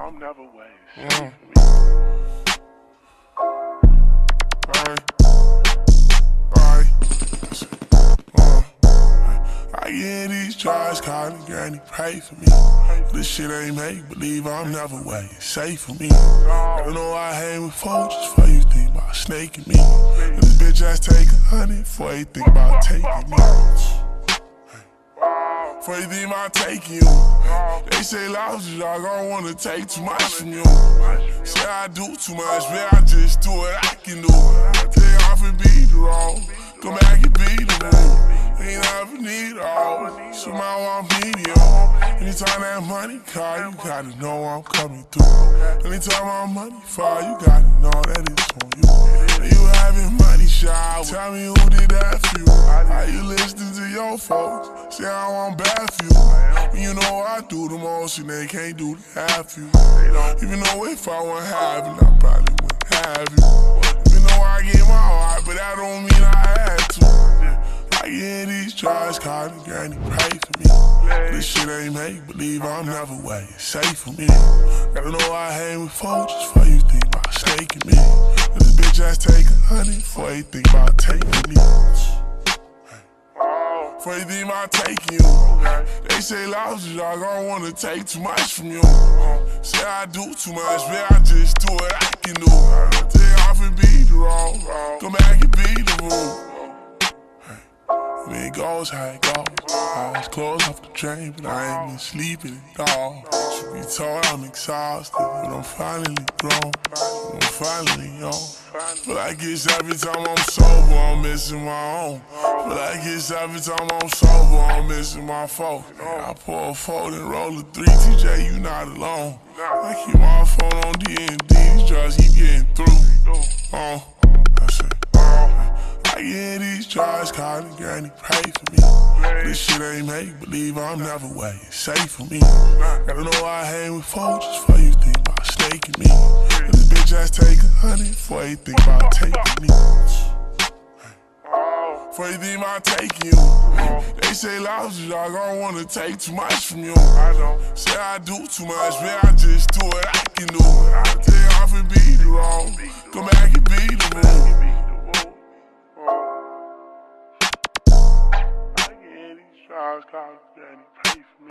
I'm never wasting. I get these drugs, calling granny, pray for me. This shit ain't make believe, I'm never way. It's safe for me. I don't know I hang with folks just for you think about snaking me. And this bitch ass take 100 before you think about taking me. Before you think about taking you. They say losses, y'all gon' wanna take too much from you. Say I do too much, but I just do what I can do. Take off and be the wrong, go back and be the rule. Ain't never need all, somehow I'm medium. Anytime that money call, you gotta know I'm coming through. Anytime my money fall, you gotta know that it's on you. You having money shower, tell me who did that for you. How you listening to your folks, say how I'm bad for you. When you know I do the most and they can't do the half you. Even though if I want half it, I probably wouldn't have you. Even though I get my heart, but that don't mean I had to. I get these drugs, calling granny, pray for me. This shit ain't make believe, I'm never way. It's safe for me. Gotta know I hang with folks just for you think about snaking me. And this bitch ass take 100 before you think about taking me. Before you think about taking you. They say losses, y'all gon' wanna take too much from you. Say I do too much, but I just do what I can do. Take off and be the wrong, go back and be the rule. I mean, it goes how it goes. Eyes closed off the drain, but I ain't been sleeping at all. Should be told I'm exhausted, but I'm finally grown. I'm finally on. Feel like it's every time I'm sober, I'm missing my own. Feel like it's every time I'm sober, I'm missing my folk. I pour a fold and roll a 3, TJ, you not alone. I keep my phone on D&D, these drugs keep getting through. I get these drugs, calling granny, pray for me. This shit ain't make believe, I'm never way. It's safe for me. Gotta know I hang with folks just for you think about snaking me. And this bitch ass take 100 before you think about taking me. Before you think about taking you. They say losses, y'all gon' wanna take too much from you. Say I do too much, but I just do what I can do. Take off and be the wrong, go back and be the rule. Drugs, calling granny, pray for me.